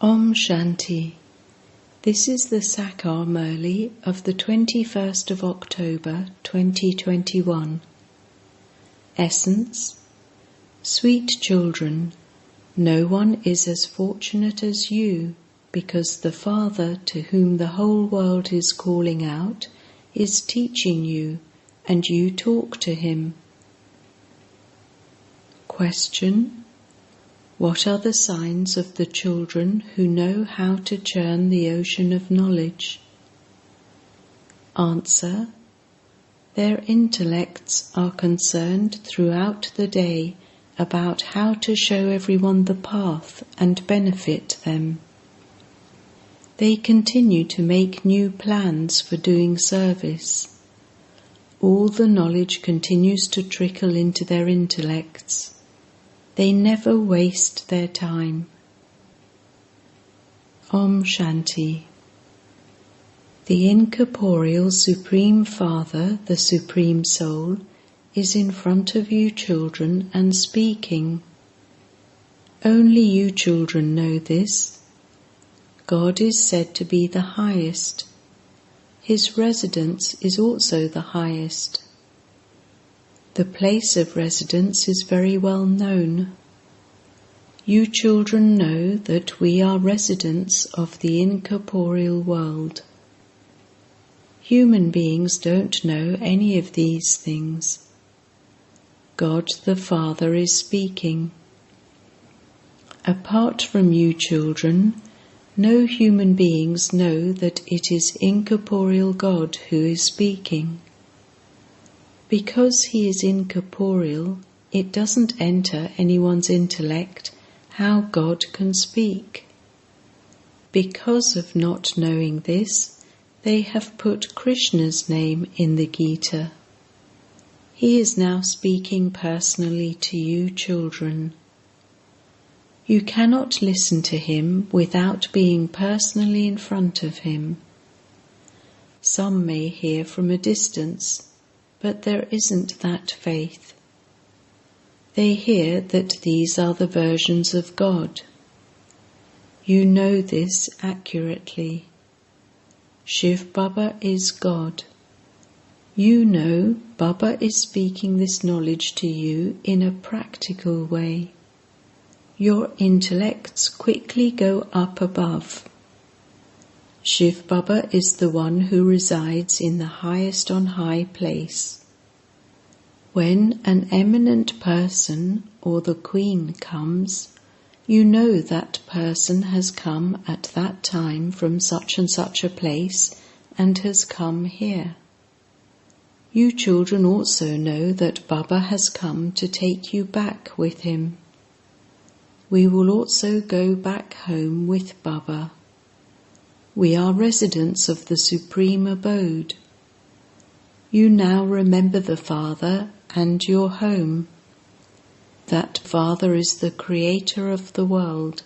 Om Shanti. This is the Sachin Murli of the 21st of October 2021. Essence: Sweet children, no one is as fortunate as you, because the Father to whom the whole world is calling out is teaching you, and you talk to him. Question: what are the signs of the children who know how to churn the ocean of knowledge? Answer: their intellects are concerned throughout the day about how to show everyone the path and benefit them. They continue to make new plans for doing service. All the knowledge continues to trickle into their intellects. They never waste their time. Om Shanti. The incorporeal Supreme Father, the Supreme Soul, is in front of you children and speaking. Only you children know this. God is said to be the highest. His residence is also the highest. The place of residence is very well known. You children know that we are residents of the incorporeal world. Human beings don't know any of these things. God the Father is speaking. Apart from you children, no human beings know that it is incorporeal God who is speaking. Because he is incorporeal, it doesn't enter anyone's intellect how God can speak. Because of not knowing this, they have put Krishna's name in the Gita. He is now speaking personally to you children. You cannot listen to him without being personally in front of him. Some may hear from a distance, but there isn't that faith. They hear that these are the versions of God. You know this accurately. Shiv Baba is God. You know Baba is speaking this knowledge to you in a practical way. Your intellects quickly go up above. Shiv Baba is the one who resides in the highest on high place. When an eminent person or the Queen comes, you know that person has come at that time from such and such a place and has come here. You children also know that Baba has come to take you back with him. We will also go back home with Baba. We are residents of the Supreme Abode. You now remember the Father and your home. That Father is the Creator of the world.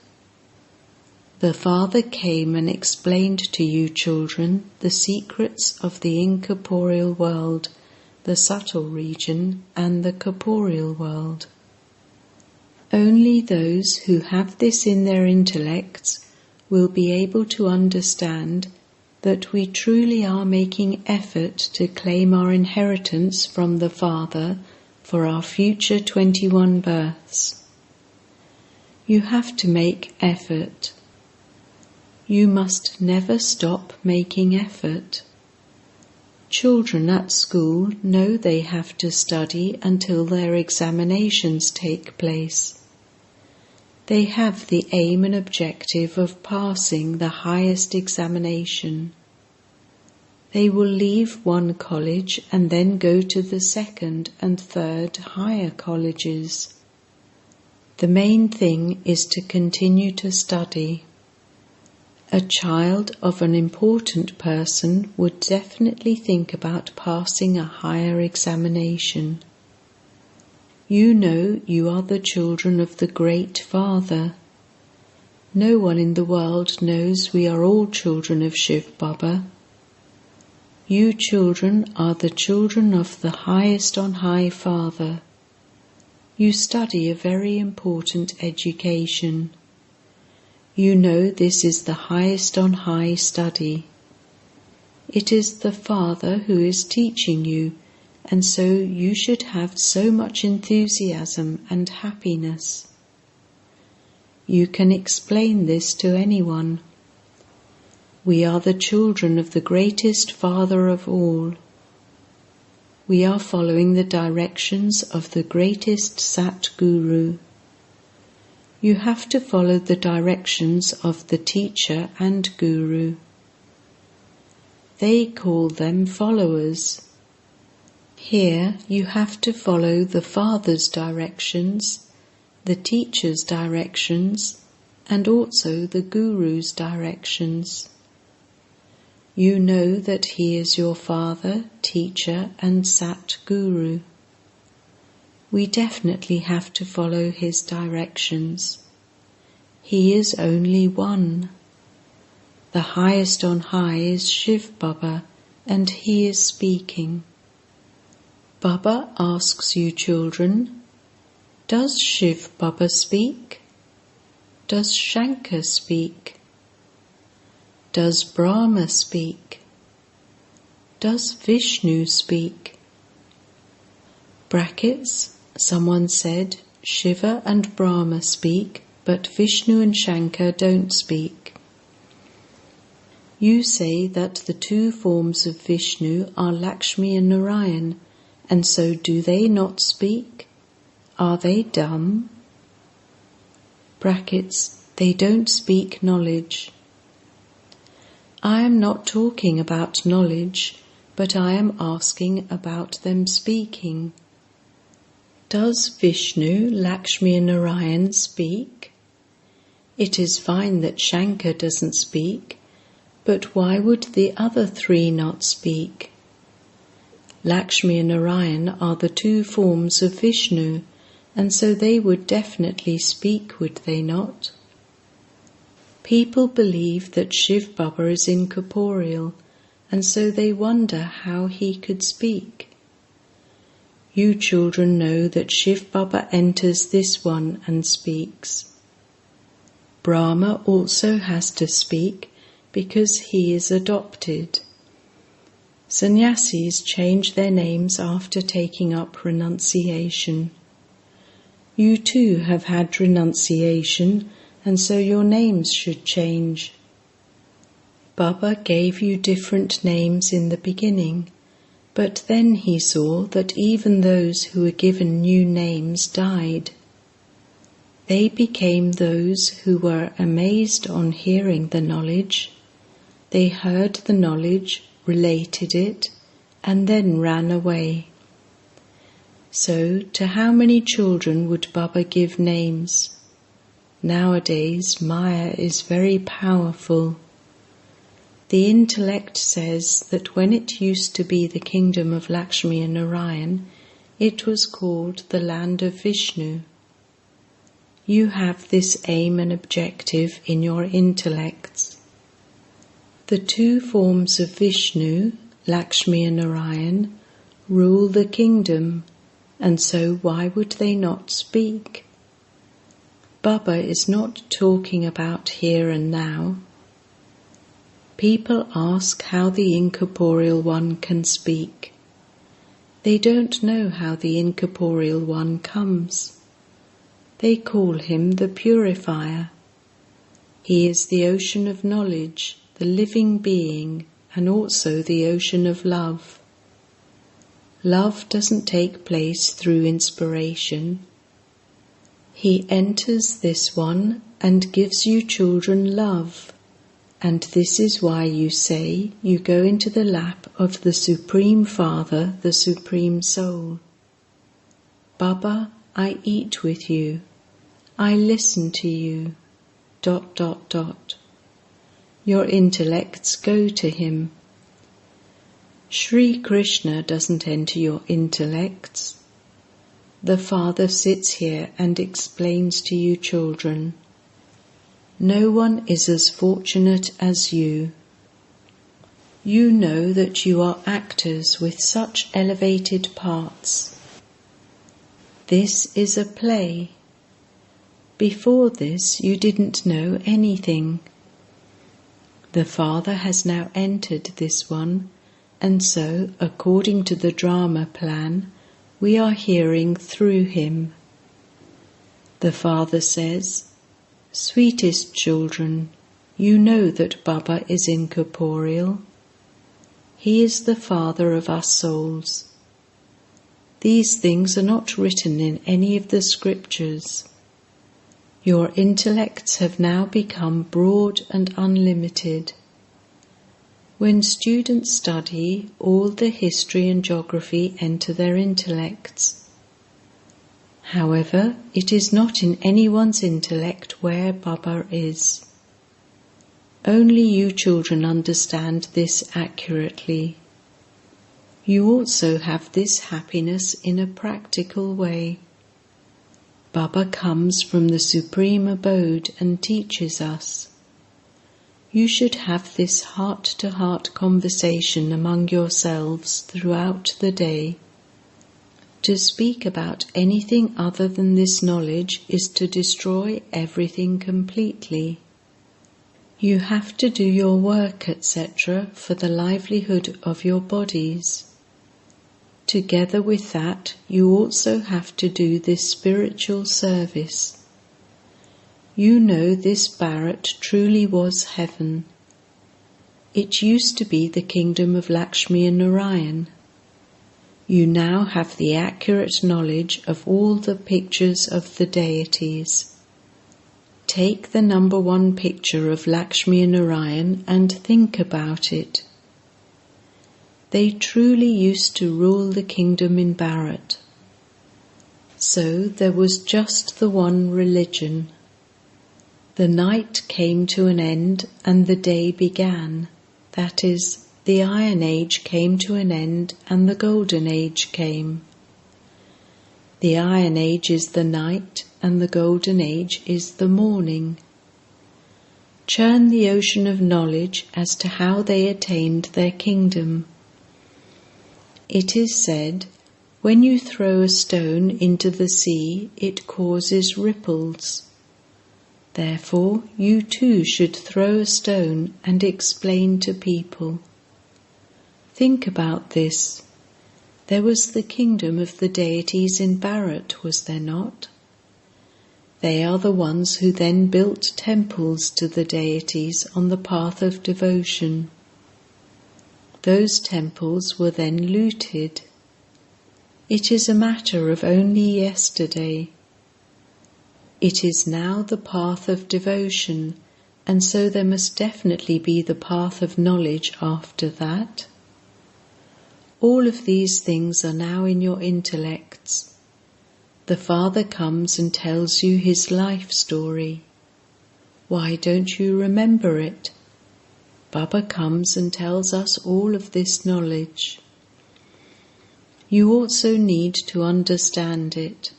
The Father came and explained to you children the secrets of the incorporeal world, the subtle region, and the corporeal world. Only those who have this in their intellects will be able to understand that we truly are making effort to claim our inheritance from the Father for our future 21 births. You have to make effort. You must never stop making effort. Children at school know they have to study until their examinations take place. They have the aim and objective of passing the highest examination. They will leave one college and then go to the second and third higher colleges. The main thing is to continue to study. A child of an important person would definitely think about passing a higher examination. You know you are the children of the Great Father. No one in the world knows we are all children of Shiv Baba. You children are the children of the highest on high Father. You study a very important education. You know this is the highest on high study. It is the Father who is teaching you, and so you should have so much enthusiasm and happiness. You can explain this to anyone. We are the children of the greatest Father of all. We are following the directions of the greatest Sat Guru. You have to follow the directions of the teacher and Guru. They call them followers. Here you have to follow the Father's directions, the teacher's directions, and also the Guru's directions. You know that he is your Father, teacher, and Sat Guru. We definitely have to follow his directions. He is only one. The highest on high is Shiv Baba, and he is speaking. Baba asks you children, does Shiv Baba speak? Does Shankar speak? Does Brahma speak? Does Vishnu speak? Brackets, someone said Shiva and Brahma speak, but Vishnu and Shankar don't speak. You say that the two forms of Vishnu are Lakshmi and Narayan, and so do they not speak? Are they dumb? Brackets, they don't speak knowledge. I am not talking about knowledge, but I am asking about them speaking. Does Vishnu, Lakshmi and Narayan speak? It is fine that Shankar doesn't speak, but why would the other three not speak? Lakshmi and Narayan are the two forms of Vishnu, and so they would definitely speak, would they not? People believe that Shiv Baba is incorporeal, and so they wonder how he could speak. You children know that Shiv Baba enters this one and speaks. Brahma also has to speak because he is adopted. Sannyasis change their names after taking up renunciation. You too have had renunciation, and so your names should change. Baba gave you different names in the beginning, but then he saw that even those who were given new names died. They became those who were amazed on hearing the knowledge. They heard the knowledge, related it, and then ran away. So, to how many children would Baba give names? Nowadays, Maya is very powerful. The intellect says that when it used to be the kingdom of Lakshmi and Narayan, it was called the land of Vishnu. You have this aim and objective in your intellects. The two forms of Vishnu, Lakshmi and Narayan, rule the kingdom, and so why would they not speak? Baba is not talking about here and now. People ask how the incorporeal one can speak. They don't know how the incorporeal one comes. They call him the purifier. He is the ocean of knowledge, the living being, and also the ocean of love. Love doesn't take place through inspiration. He enters this one and gives you children love, and this is why you say you go into the lap of the Supreme Father, the Supreme Soul. Baba, I eat with you. I listen to you. ... Your intellects go to him. Sri Krishna doesn't enter your intellects. The Father sits here and explains to you children. No one is as fortunate as you. You know that you are actors with such elevated parts. This is a play. Before this, you didn't know anything. The Father has now entered this one, and so, according to the drama plan, we are hearing through him. The Father says, "Sweetest children, you know that Baba is incorporeal. He is the Father of us souls. These things are not written in any of the scriptures. Your intellects have now become broad and unlimited. When students study, all the history and geography enter their intellects. However, it is not in anyone's intellect where Baba is. Only you children understand this accurately. You also have this happiness in a practical way. Baba comes from the Supreme Abode and teaches us. You should have this heart-to-heart conversation among yourselves throughout the day. To speak about anything other than this knowledge is to destroy everything completely. You have to do your work, etc., for the livelihood of your bodies. Together with that, you also have to do this spiritual service. You know this Bharat truly was heaven. It used to be the kingdom of Lakshmi and Narayan. You now have the accurate knowledge of all the pictures of the deities. Take the number 1 picture of Lakshmi and Narayan and think about it. They truly used to rule the kingdom in Bharat. So there was just the one religion. The night came to an end and the day began. That is, the Iron Age came to an end and the Golden Age came. The Iron Age is the night and the Golden Age is the morning. Churn the ocean of knowledge as to how they attained their kingdom. It is said, when you throw a stone into the sea, it causes ripples. Therefore, you too should throw a stone and explain to people. Think about this. There was the kingdom of the deities in Bharat, was there not? They are the ones who then built temples to the deities on the path of devotion. Those temples were then looted. It is a matter of only yesterday. It is now the path of devotion, and so there must definitely be the path of knowledge after that. All of these things are now in your intellects. The Father comes and tells you his life story. Why don't you remember it? Baba comes and tells us all of this knowledge. You also need to understand it.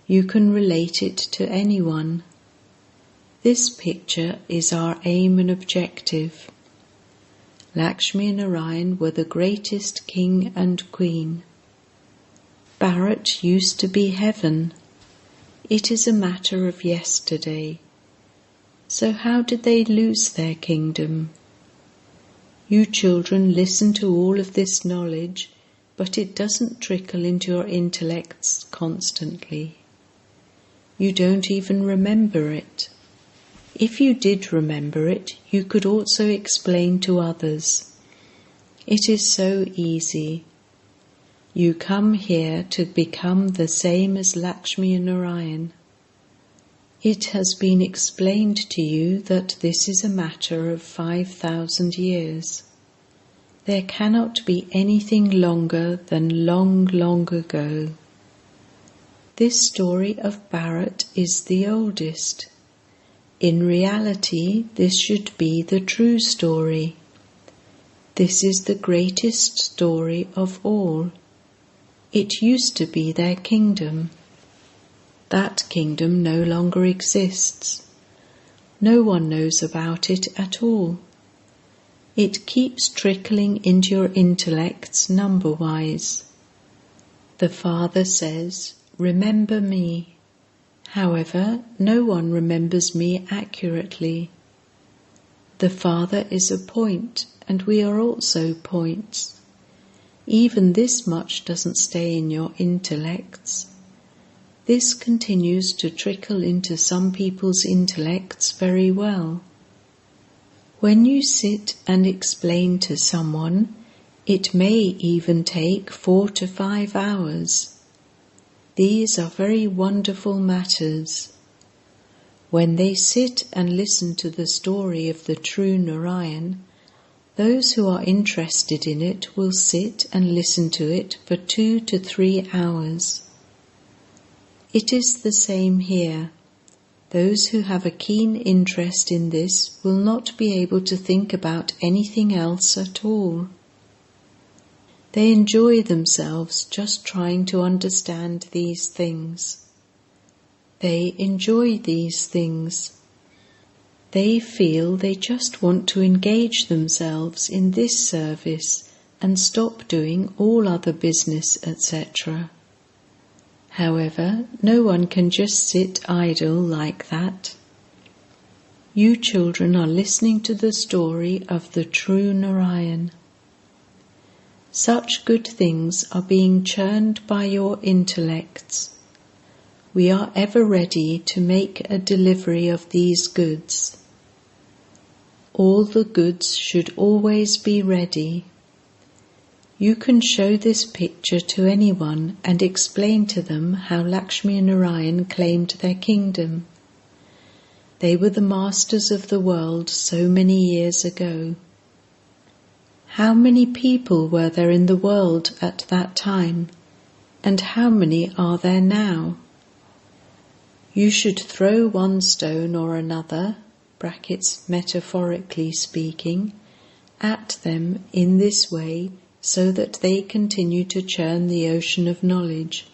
You can relate it to anyone. This picture is our aim and objective. Lakshmi and Narayan were the greatest king and queen. Bharat used to be heaven. It is a matter of yesterday. So how did they lose their kingdom? You children listen to all of this knowledge, but it doesn't trickle into your intellects constantly. You don't even remember it. If you did remember it, you could also explain to others. It is so easy. You come here to become the same as Lakshmi and Narayan. It has been explained to you that this is a matter of 5,000 years. There cannot be anything longer than long, long ago. This story of Bharat is the oldest. In reality, this should be the true story. This is the greatest story of all. It used to be their kingdom. That kingdom no longer exists. No one knows about it at all. It keeps trickling into your intellects number-wise. The Father says, "Remember me." However, no one remembers me accurately. The Father is a point, and we are also points. Even this much doesn't stay in your intellects. This continues to trickle into some people's intellects very well. When you sit and explain to someone, it may even take 4 to 5 hours. These are very wonderful matters. When they sit and listen to the story of the true Narayan, those who are interested in it will sit and listen to it for 2 to 3 hours. It is the same here. Those who have a keen interest in this will not be able to think about anything else at all. They enjoy themselves just trying to understand these things. They enjoy these things. They feel they just want to engage themselves in this service and stop doing all other business, etc. However, no one can just sit idle like that. You children are listening to the story of the true Narayan. Such good things are being churned by your intellects. We are ever ready to make a delivery of these goods. All the goods should always be ready. You can show this picture to anyone and explain to them how Lakshmi and Narayan claimed their kingdom. They were the masters of the world so many years ago. How many people were there in the world at that time, and how many are there now? You should throw one stone or another, brackets metaphorically speaking, at them in this way so that they continue to churn the ocean of knowledge.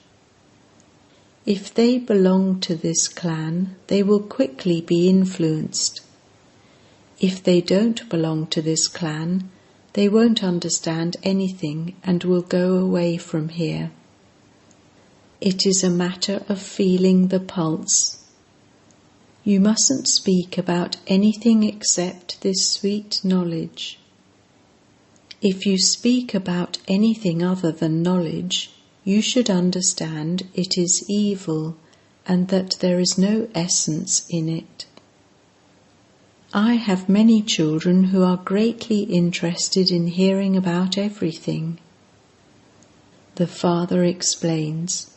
If they belong to this clan, they will quickly be influenced. If they don't belong to this clan, they won't understand anything and will go away from here. It is a matter of feeling the pulse. You mustn't speak about anything except this sweet knowledge. If you speak about anything other than knowledge, you should understand it is evil and that there is no essence in it. I have many children who are greatly interested in hearing about everything. The Father explains,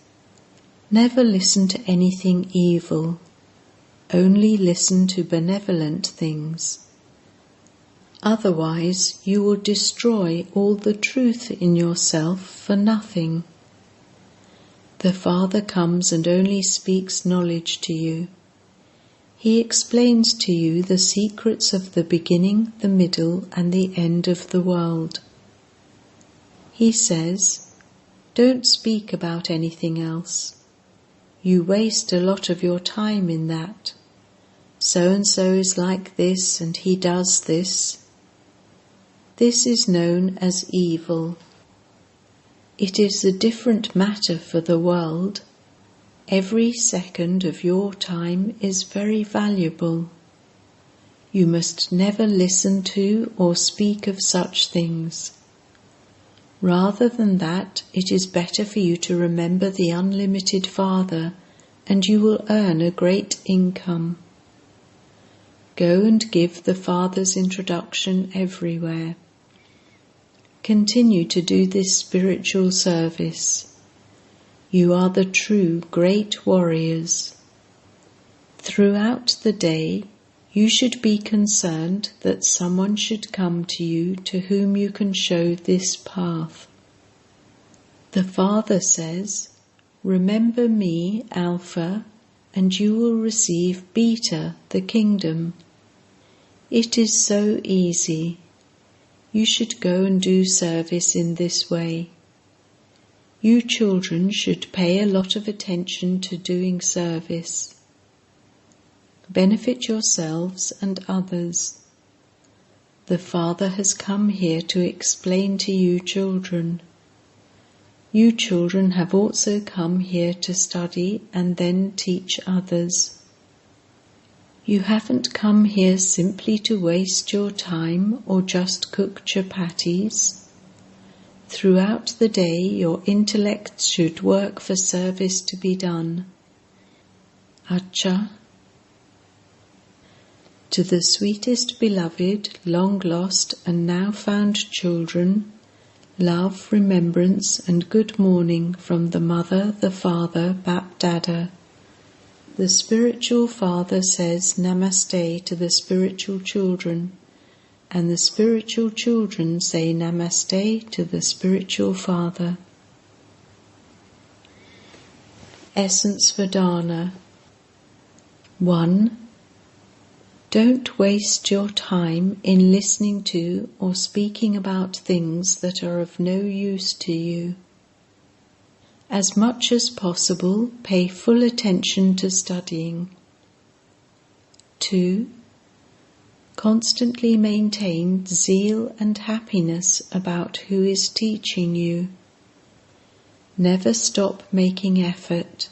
never listen to anything evil. Only listen to benevolent things. Otherwise, you will destroy all the truth in yourself for nothing. The Father comes and only speaks knowledge to you. He explains to you the secrets of the beginning, the middle, and the end of the world. He says, don't speak about anything else. You waste a lot of your time in that. So-and-so is like this and he does this. This is known as evil. It is a different matter for the world. Every second of your time is very valuable. You must never listen to or speak of such things. Rather than that, it is better for you to remember the unlimited Father, and you will earn a great income. Go and give the Father's introduction everywhere. Continue to do this spiritual service. You are the true great warriors. Throughout the day, you should be concerned that someone should come to you to whom you can show this path. The Father says, remember me, Alpha, and you will receive Beta, the kingdom. It is so easy. You should go and do service in this way. You children should pay a lot of attention to doing service. Benefit yourselves and others. The Father has come here to explain to you children. You children have also come here to study and then teach others. You haven't come here simply to waste your time or just cook chapatis. Throughout the day, your intellect should work for service to be done. Acha. To the sweetest beloved, long lost and now found children, love, remembrance and good morning from the Mother, the Father, BaapDada. The spiritual father says Namaste to the spiritual children, and the spiritual children say Namaste to the spiritual father. Essence for Dharna. 1. Don't waste your time in listening to or speaking about things that are of no use to you. As much as possible, pay full attention to studying. 2. Constantly maintain zeal and happiness about who is teaching you. Never stop making effort.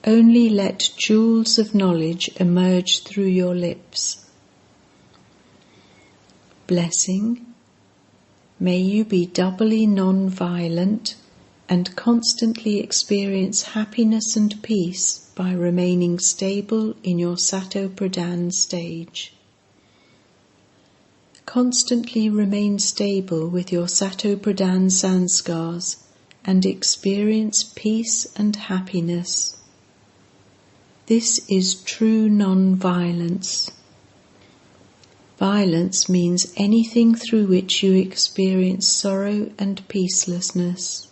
Only let jewels of knowledge emerge through your lips. Blessing. May you be doubly non-violent and constantly experience happiness and peace by remaining stable in your Sato Pradhan stage. Constantly remain stable with your Sato Pradhan sanskars and experience peace and happiness. This is true non-violence. Violence means anything through which you experience sorrow and peacelessness.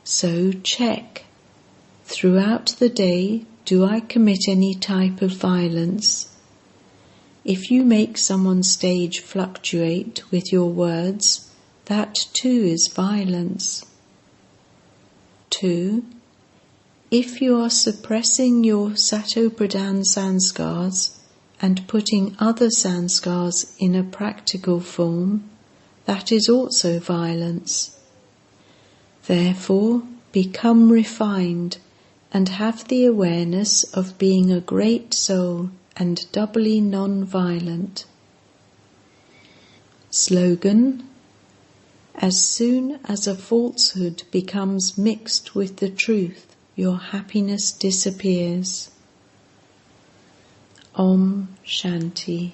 So check, throughout the day, do I commit any type of violence? If you make someone's stage fluctuate with your words, that too is violence. 2. If you are suppressing your Sato Pradhan sanskars and putting other sanskars in a practical form, that is also violence. Therefore, become refined and have the awareness of being a great soul and doubly non-violent. Slogan: as soon as a falsehood becomes mixed with the truth, your happiness disappears. Om Shanti.